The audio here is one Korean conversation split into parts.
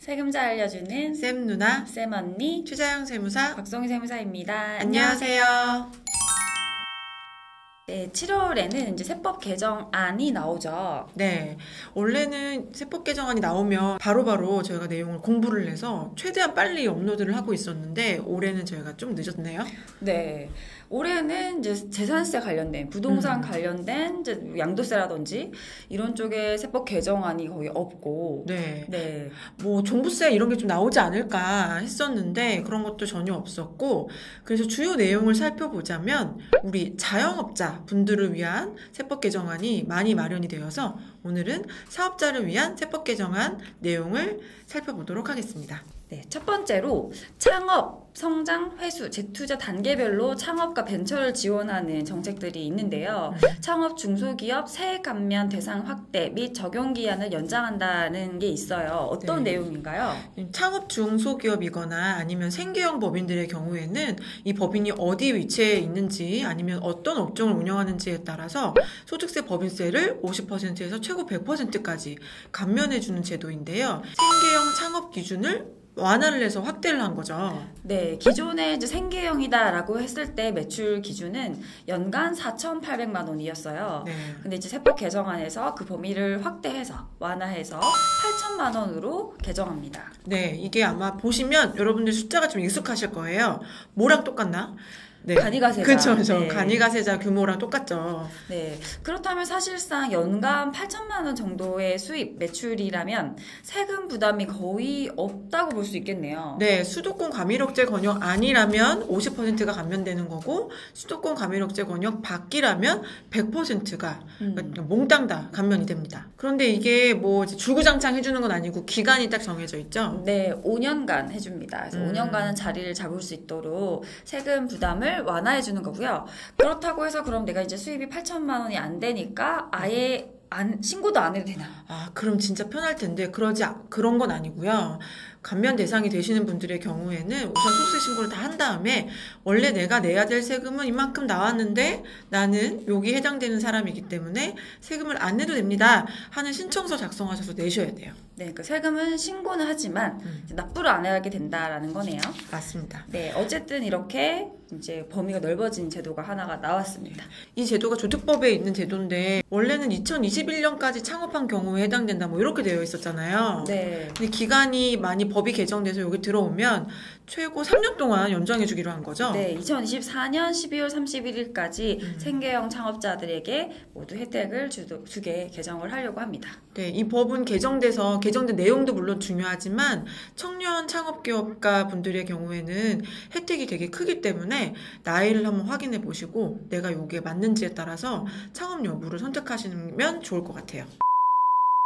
세금자 알려주는 쌤 누나, 쌤 언니, 최자영 세무사, 박성희 세무사입니다. 안녕하세요. 네, 7월에는 이제 세법 개정안이 나오죠. 네, 원래는 세법 개정안이 나오면 바로바로 저희가 내용을 공부를 해서 최대한 빨리 업로드를 하고 있었는데 올해는 저희가 좀 늦었네요. 네, 올해는 이제 재산세 관련된 부동산 관련된 이제 양도세라든지 이런 쪽에 세법 개정안이 거의 없고, 네, 뭐 종부세 이런 게 좀 나오지 않을까 했었는데 그런 것도 전혀 없었고, 그래서 주요 내용을 살펴보자면 우리 자영업자 분들을 위한 세법 개정안이 많이 마련이 되어서 오늘은 사업자를 위한 세법 개정안 내용을 살펴보도록 하겠습니다. 네, 첫 번째로 창업, 성장, 회수, 재투자 단계별로 창업과 벤처를 지원하는 정책들이 있는데요. 창업 중소기업 세액 감면 대상 확대 및 적용 기한을 연장한다는 게 있어요. 어떤 내용인가요? 창업 중소기업이거나 아니면 생계형 법인들의 경우에는 이 법인이 어디 위치에 있는지 아니면 어떤 업종을 운영하는지에 따라서 소득세 법인세를 50%에서 최고 100%까지 감면해주는 제도인데요. 생계형 창업 기준을 완화를 해서 확대를 한 거죠. 네, 기존에 이제 생계형이다라고 했을 때 매출 기준은 연간 4,800만 원이었어요. 네. 근데 이제 세법 개정안에서 그 범위를 확대해서 완화해서 8천만 원으로 개정합니다. 네, 이게 아마 보시면 여러분들 숫자가 좀 익숙하실 거예요. 뭐랑 똑같나? 네. 간이가세자. 그렇죠. 네. 간이가세자 규모랑 똑같죠. 네. 그렇다면 사실상 연간 8천만 원 정도의 수입 매출이라면 세금 부담이 거의 없다고 볼 수 있겠네요. 네, 수도권 과밀억제 권역 아니라면 50%가 감면되는 거고 수도권 과밀억제 권역 밖이라면 100%가 몽땅 다 감면이 됩니다. 그런데 이게 뭐 주구장창 해주는 건 아니고 기간이 딱 정해져 있죠. 네, 5년간 해줍니다. 그래서 5년간은 자리를 잡을 수 있도록 세금 부담을 완화해 주는 거고요. 그렇다고 해서 그럼 내가 이제 수입이 8천만 원이 안 되니까 아예 신고도 안 해도 되나? 아, 그럼 진짜 편할 텐데 그런 건 아니고요. 감면 대상이 되시는 분들의 경우에는 우선 소득세 신고를 다 한 다음에 원래 내가 내야 될 세금은 이만큼 나왔는데 나는 여기 해당되는 사람이기 때문에 세금을 안 내도 됩니다 하는 신청서 작성하셔서 내셔야 돼요. 네, 그 세금은 신고는 하지만 납부를 안 하게 된다라는 거네요. 맞습니다. 네, 어쨌든 이렇게 이제 범위가 넓어진 제도가 하나가 나왔습니다. 이 제도가 조특법에 있는 제도인데 원래는 2021년까지 창업한 경우에 해당된다 뭐 이렇게 되어 있었잖아요. 네. 근데 기간이 많이 법이 개정돼서 여기 들어오면 최고 3년 동안 연장해 주기로 한 거죠? 네, 2024년 12월 31일까지 생계형 창업자들에게 모두 혜택을 주게 개정을 하려고 합니다. 네, 이 법은 개정된 내용도 물론 중요하지만 청년 창업기업가 분들의 경우에는 혜택이 되게 크기 때문에 나이를 한번 확인해 보시고 내가 여기에 맞는지에 따라서 창업 여부를 선택하시면 좋을 것 같아요.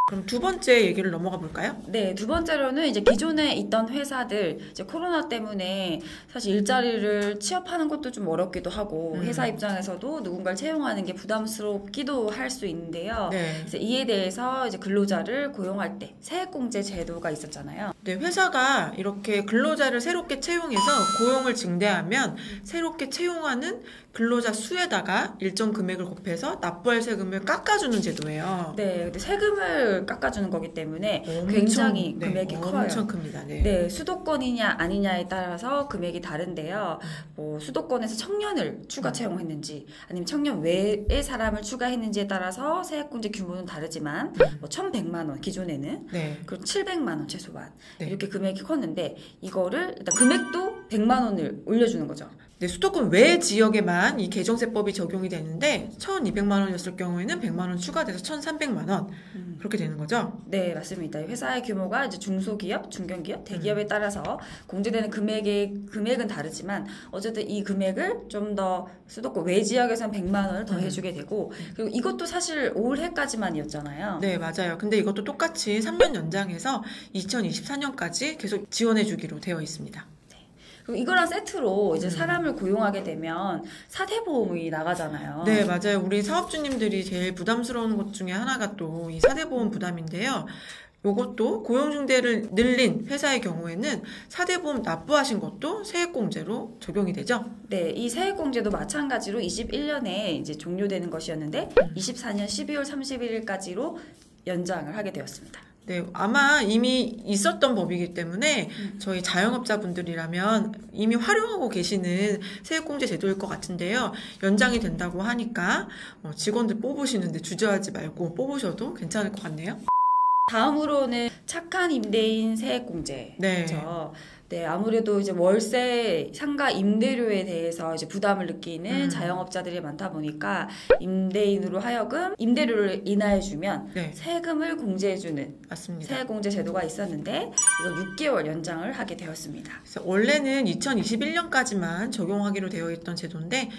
그럼 두 번째 얘기를 넘어가 볼까요? 네, 두 번째로는 이제 기존에 있던 회사들 이제 코로나 때문에 사실 일자리를 취업하는 것도 좀 어렵기도 하고 회사 입장에서도 누군가를 채용하는 게 부담스럽기도 할 수 있는데요. 네. 그래서 이에 대해서 이제 근로자를 고용할 때 세액공제 제도가 있었잖아요. 네, 회사가 이렇게 근로자를 새롭게 채용해서 고용을 증대하면 새롭게 채용하는 근로자 수에다가 일정 금액을 곱해서 납부할 세금을 깎아주는 제도예요. 네, 근데 세금을 깎아주는 거기 때문에 굉장히 금액이 커요. 엄청 큽니다. 네. 네, 수도권이냐 아니냐에 따라서 금액이 다른데요. 뭐 수도권에서 청년을 추가 채용했는지 아니면 청년 외의 사람을 추가했는지에 따라서 세액공제 규모는 다르지만 뭐 1,100만 원 기존에는 그리고 700만 원 최소한 이렇게 금액이 컸는데 이거를 일단 금액도 100만 원을 올려주는 거죠. 네, 수도권 외 지역에만 이 개정세법이 적용이 되는데 1,200만 원이었을 경우에는 100만 원 추가돼서 1,300만 원 그렇게 되는 거죠? 네, 맞습니다. 회사의 규모가 이제 중소기업, 중견기업, 대기업에 따라서 공제되는 금액은 다르지만 어쨌든 이 금액을 좀 더 수도권 외 지역에서는 100만 원을 더 해주게 되고 그리고 이것도 사실 올해까지만이었잖아요. 네, 맞아요. 근데 이것도 똑같이 3년 연장해서 2024년까지 계속 지원해주기로 되어 있습니다. 그리고 이거랑 세트로 이제 사람을 고용하게 되면 4대 보험이 나가잖아요. 네, 맞아요. 우리 사업주님들이 제일 부담스러운 것 중에 하나가 또 이 4대 보험 부담인데요. 요것도 고용중대를 늘린 회사의 경우에는 4대 보험 납부하신 것도 세액공제로 적용이 되죠? 네, 이 세액공제도 마찬가지로 21년에 이제 종료되는 것이었는데 24년 12월 31일까지로 연장을 하게 되었습니다. 네, 아마 이미 있었던 법이기 때문에 저희 자영업자분들이라면 이미 활용하고 계시는 세액공제 제도일 것 같은데요. 연장이 된다고 하니까 직원들 뽑으시는데 주저하지 말고 뽑으셔도 괜찮을 것 같네요. 다음으로는 착한 임대인 세액공제. 네. 그렇죠. 네, 아무래도 이제 월세, 상가 임대료에 대해서 이제 부담을 느끼는 자영업자들이 많다 보니까 임대인으로 하여금 임대료를 인하해주면 네. 세금을 공제해주는 맞습니다. 세액공제 제도가 있었는데 이거 6개월 연장을 하게 되었습니다. 그래서 원래는 2021년까지만 적용하기로 되어 있던 제도인데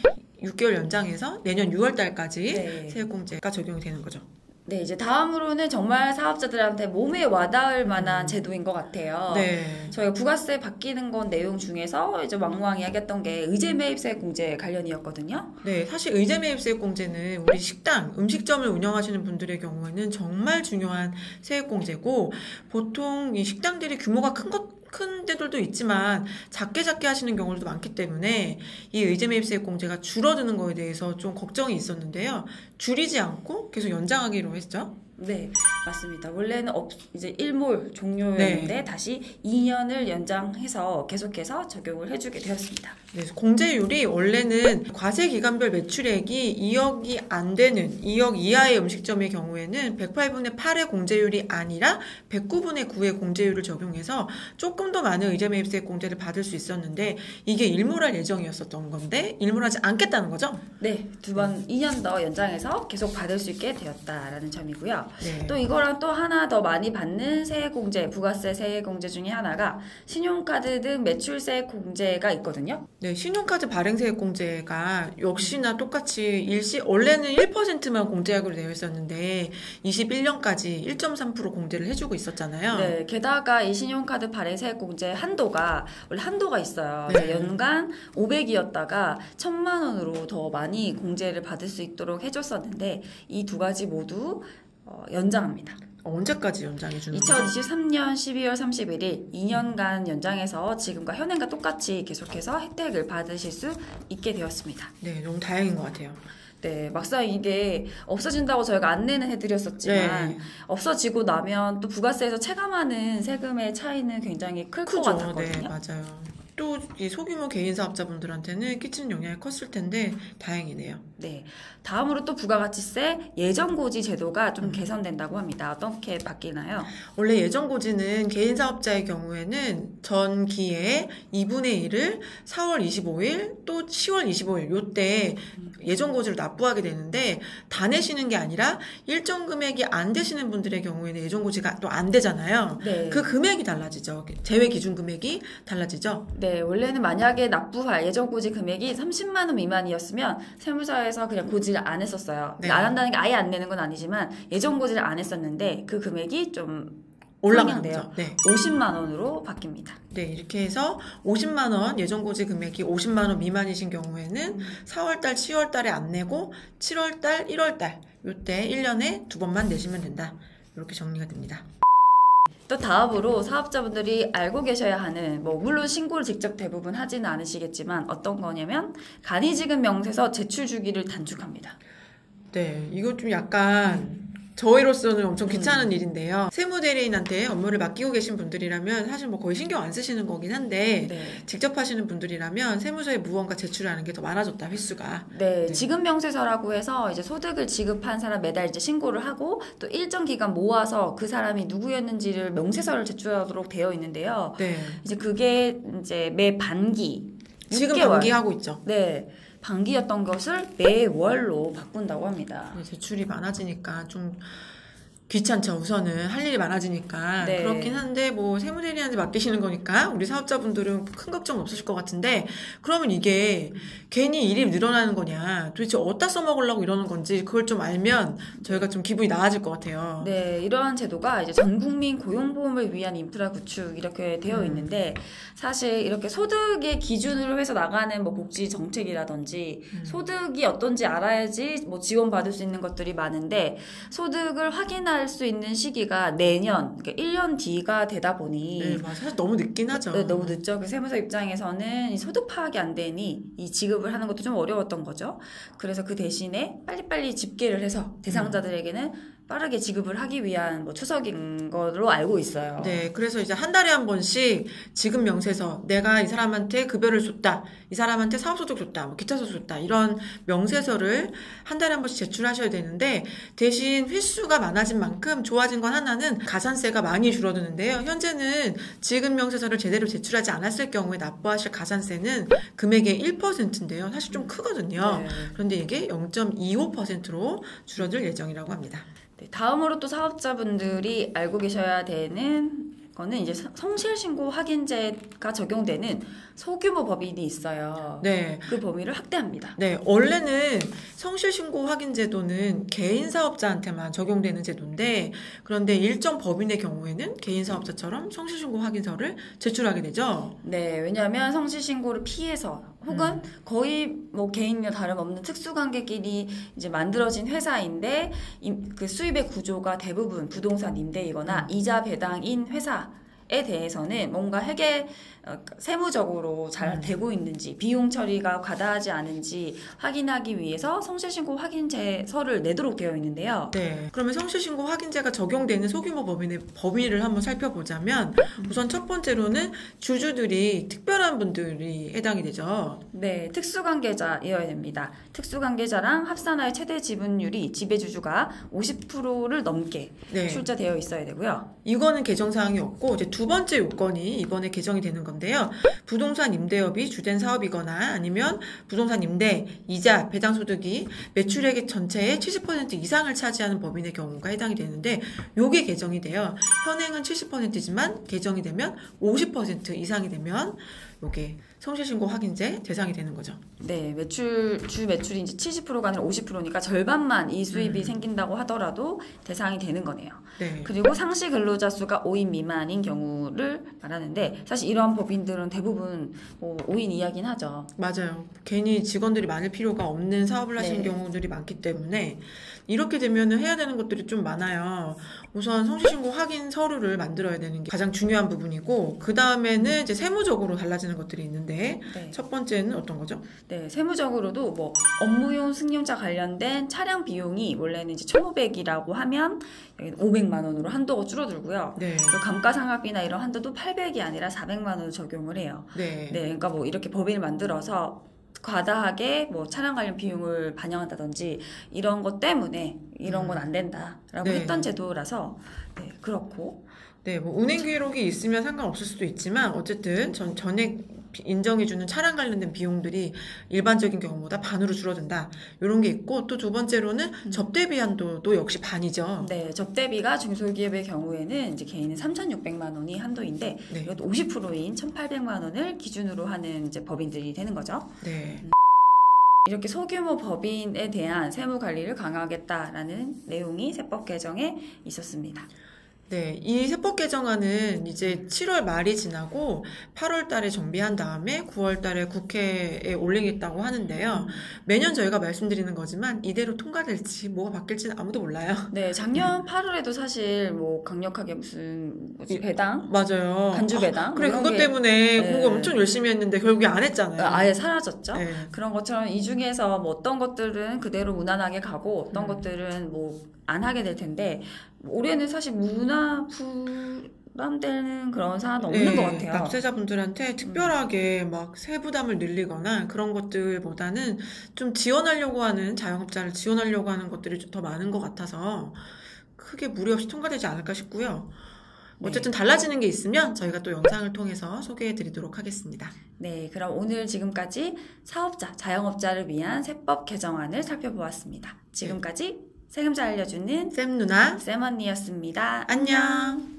6개월 연장해서 내년 6월 달까지 네. 세액공제가 적용이 되는 거죠. 네, 이제 다음으로는 정말 사업자들한테 몸에 와닿을 만한 제도인 것 같아요. 네. 저희가 부가세 바뀌는 건 내용 중에서 이제 왕왕 이야기했던 게 의제 매입세 공제 관련이었거든요. 네, 사실 의제 매입세 공제는 우리 식당, 음식점을 운영하시는 분들의 경우에는 정말 중요한 세액 공제고 보통 이 식당들이 규모가 큰 데들도 있지만 작게 하시는 경우도 많기 때문에 이 의제 매입세액 공제가 줄어드는 거에 대해서 좀 걱정이 있었는데요. 줄이지 않고 계속 연장하기로 했죠. 네, 맞습니다. 원래는 이제 일몰 종료였는데 네. 다시 2년을 연장해서 계속해서 적용을 해주게 되었습니다. 네, 공제율이 원래는 과세 기간별 매출액이 2억이 안 되는 2억 이하의 음식점의 경우에는 108분의 8의 공제율이 아니라 109분의 9의 공제율을 적용해서 조금 더 많은 의제 매입세 공제를 받을 수 있었는데 이게 일몰할 예정이었었던 건데 일몰하지 않겠다는 거죠? 네, 2년 더 연장해서 계속 받을 수 있게 되었다라는 점이고요. 네. 또 이거랑 또 하나 더 많이 받는 세액공제, 부가세 세액공제 중에 하나가 신용카드 등 매출세 공제가 있거든요. 네, 신용카드 발행세액 공제가 역시나 똑같이 원래는 1%만 공제하기로 되어 있었는데 21년까지 1.3% 공제를 해주고 있었잖아요. 네, 게다가 이 신용카드 발행세액 공제 한도가 원래 한도가 있어요. 네. 그래서 연간 500이었다가 1,000만 원으로 더 많이 공제를 받을 수 있도록 해줬었는데 이 두 가지 모두 연장합니다. 언제까지 연장해 주는 거죠? 2023년 12월 31일 2년간 연장해서 지금과 현행과 똑같이 계속해서 혜택을 받으실 수 있게 되었습니다. 네, 너무 다행인 것 같아요. 네, 막상 이게 없어진다고 저희가 안내는 해드렸었지만 네. 없어지고 나면 또 부가세에서 체감하는 세금의 차이는 굉장히 클 것 크죠. 같았거든요. 네, 맞아요. 또 이 소규모 개인 사업자분들한테는 끼치는 영향이 컸을 텐데 다행이네요. 네, 다음으로 또 부가가치세 예정고지 제도가 좀 개선된다고 합니다. 어떻게 바뀌나요? 원래 예정고지는 개인 사업자의 경우에는 전기의 2분의 1을 4월 25일 또 10월 25일 요때 예정고지를 납부하게 되는데 다 내시는 게 아니라 일정 금액이 안 되시는 분들의 경우에는 예정고지가 또 안 되잖아요. 네. 그 금액이 달라지죠. 제외 기준 금액이 달라지죠. 네, 원래는 만약에 납부할 예정고지 금액이 30만 원 미만이었으면 세무서에서 그냥 고지를 안 했었어요. 네. 안 한다는 게 아예 안 내는 건 아니지만 예정고지를 안 했었는데 그 금액이 좀 올라가는 상향돼요. 거죠. 네. 50만 원으로 바뀝니다. 네, 이렇게 해서 50만 원 예정고지 금액이 50만 원 미만이신 경우에는 4월 달, 10월 달에 안 내고 7월 달, 1월 달 요때 1년에 2번만 내시면 된다. 이렇게 정리가 됩니다. 또 다음으로 사업자분들이 알고 계셔야 하는 물론 신고를 직접 대부분 하지는 않으시겠지만 어떤 거냐면 간이지급 명세서 제출 주기를 단축합니다. 네, 이거 좀 약간 저희로서는 엄청 귀찮은 일인데요. 세무대리인한테 업무를 맡기고 계신 분들이라면 사실 거의 신경 안 쓰시는 거긴 한데 네. 직접 하시는 분들이라면 세무서에 무언가 제출하는 게 더 많아졌다, 횟수가. 네, 지급 명세서라고 해서 이제 소득을 지급한 사람 매달 이제 신고를 하고 또 일정 기간 모아서 그 사람이 누구였는지를 명세서를 제출하도록 되어 있는데요. 네. 이제 그게 이제 매 반기 지금 6개월. 반기하고 있죠. 네. 반기였던 것을 매월로 바꾼다고 합니다. 네, 제출이 많아지니까 좀 귀찮죠. 우선은 할 일이 많아지니까. 네. 그렇긴 한데 세무대리한테 맡기시는 거니까 우리 사업자분들은 큰 걱정은 없으실 것 같은데 그러면 이게 괜히 일이 늘어나는 거냐 도대체 어디다 써먹으려고 이러는 건지 그걸 좀 알면 저희가 좀 기분이 나아질 것 같아요. 네, 이러한 제도가 이제 전 국민 고용보험을 위한 인프라 구축 이렇게 되어 있는데 사실 이렇게 소득의 기준으로 해서 나가는 복지 정책이라든지 소득이 어떤지 알아야지 지원받을 수 있는 것들이 많은데 소득을 확인할 수 있는 시기가 내년, 그러니까 1년 뒤가 되다 보니 네, 맞아. 사실 너무 늦긴 하죠. 네, 너무 늦죠. 그 세무서 입장에서는 이 소득 파악이 안 되니 이 지급을 하는 것도 좀 어려웠던 거죠. 그래서 그 대신에 빨리빨리 집계를 해서 대상자들에게는 빠르게 지급을 하기 위한 뭐 추석인 걸로 알고 있어요. 네, 그래서 이제 한 달에 한 번씩 지급 명세서, 내가 이 사람한테 급여를 줬다, 이 사람한테 사업소득 줬다, 뭐 기타 소득 줬다, 이런 명세서를 한 달에 한 번씩 제출하셔야 되는데, 대신 횟수가 많아진 만큼 좋아진 건 하나는 가산세가 많이 줄어드는데요. 현재는 지급 명세서를 제대로 제출하지 않았을 경우에 납부하실 가산세는 금액의 1%인데요. 사실 좀 크거든요. 네. 그런데 이게 0.25%로 줄어들 예정이라고 합니다. 네, 다음으로 또 사업자분들이 알고 계셔야 되는 거는 이제 성실신고 확인제가 적용되는 소규모 법인이 있어요. 네. 그 범위를 확대합니다. 네, 원래는 성실신고 확인 제도는 개인 사업자한테만 적용되는 제도인데, 그런데 일정 법인의 경우에는 개인 사업자처럼 성실신고 확인서를 제출하게 되죠. 네, 왜냐하면 성실신고를 피해서 혹은 거의 뭐 개인이나 다름없는 특수관계끼리 이제 만들어진 회사인데 그 수입의 구조가 대부분 부동산 임대이거나 이자 배당인 회사에 대해서는 뭔가 세무적으로 잘 되고 있는지, 비용 처리가 과다하지 않은지 확인하기 위해서 성실신고 확인제서를 내도록 되어 있는데요. 네. 그러면 성실신고 확인제가 적용되는 소규모 법인의 범위를 한번 살펴보자면, 우선 첫 번째로는 주주들이 특별한 분들이 해당이 되죠. 네, 특수관계자이어야 됩니다. 특수관계자랑 합산하여 최대 지분율이 지배주주가 50%를 넘게 네. 출자되어 있어야 되고요. 이거는 개정사항이 없고, 이제 두 번째 요건이 이번에 개정이 되는 건데요. 부동산 임대업이 주된 사업이거나 아니면 부동산 임대, 이자, 배당 소득이 매출액의 전체의 70% 이상을 차지하는 법인의 경우가 해당이 되는데, 요게 개정이 돼요. 현행은 70%지만 개정이 되면 50% 이상이 되면 요게 성실신고 확인제 대상이 되는 거죠. 네, 주 매출이 이제 70%가 아니라 50%니까 절반만 이 수입이 생긴다고 하더라도 대상이 되는 거네요. 네. 그리고 상시 근로자 수가 5인 미만인 경우를 말하는데, 사실 이러한 법인들은 대부분 뭐 5인 이하긴 하죠. 맞아요. 괜히 직원들이 많을 필요가 없는 사업을 하시는 네. 경우들이 많기 때문에 이렇게 되면 해야 되는 것들이 좀 많아요. 우선 성실신고 확인 서류를 만들어야 되는 게 가장 중요한 부분이고, 그 다음에는 이제 세무적으로 달라지는 것들이 있는데, 네. 첫 번째는 어떤 거죠? 네, 세무적으로도 뭐 업무용 승용차 관련된 차량 비용이 원래는 이제 1,500이라고 하면 여기는 500만 원으로 한도가 줄어들고요. 네. 그리고 감가상각비나 이런 한도도 800이 아니라 400만 원을 적용을 해요. 네. 네, 그러니까 뭐 이렇게 법인을 만들어서 과다하게 뭐 차량 관련 비용을 반영한다든지 이런 것 때문에 이런 건 안 된다라고 네. 했던 제도라서 네, 그렇고. 네, 뭐 은행 기록이 있으면 상관없을 수도 있지만, 어쨌든 전액 인정해주는 차량 관련된 비용들이 일반적인 경우보다 반으로 줄어든다, 이런 게 있고, 또 두 번째로는 접대비 한도도 역시 반이죠. 네, 접대비가 중소기업의 경우에는 이제 개인은 3,600만 원이 한도인데, 네. 이것도 50%인 1,800만 원을 기준으로 하는 이제 법인들이 되는 거죠. 네. 이렇게 소규모 법인에 대한 세무 관리를 강화하겠다라는 내용이 세법 개정에 있었습니다. 네, 이 세법 개정안은 이제 7월 말이 지나고 8월 달에 정비한 다음에 9월 달에 국회에 올리겠다고 하는데요. 매년 저희가 말씀드리는 거지만 이대로 통과될지 뭐가 바뀔지는 아무도 몰라요. 네, 작년 8월에도 사실 뭐 강력하게 무슨 배당? 맞아요. 간주 배당? 그래, 이런 그것 게 때문에 네. 그거 엄청 열심히 했는데 결국에 안 했잖아요. 아예 사라졌죠. 네. 그런 것처럼 이 중에서 뭐 어떤 것들은 그대로 무난하게 가고 어떤 것들은 뭐 안 하게 될 텐데, 올해는 사실 문화 부담되는 그런 사안은 없는 것 같아요. 납세자분들한테 특별하게 막 세부담을 늘리거나 그런 것들보다는 좀 지원하려고 하는, 자영업자를 지원하려고 하는 것들이 좀 더 많은 것 같아서 크게 무리 없이 통과되지 않을까 싶고요. 어쨌든 달라지는 게 있으면 저희가 또 영상을 통해서 소개해 드리도록 하겠습니다. 네, 그럼 오늘 지금까지 사업자, 자영업자를 위한 세법 개정안을 살펴보았습니다. 지금까지 세금잘 알려주는 쌤 누나, 쌤 언니였습니다. 안녕.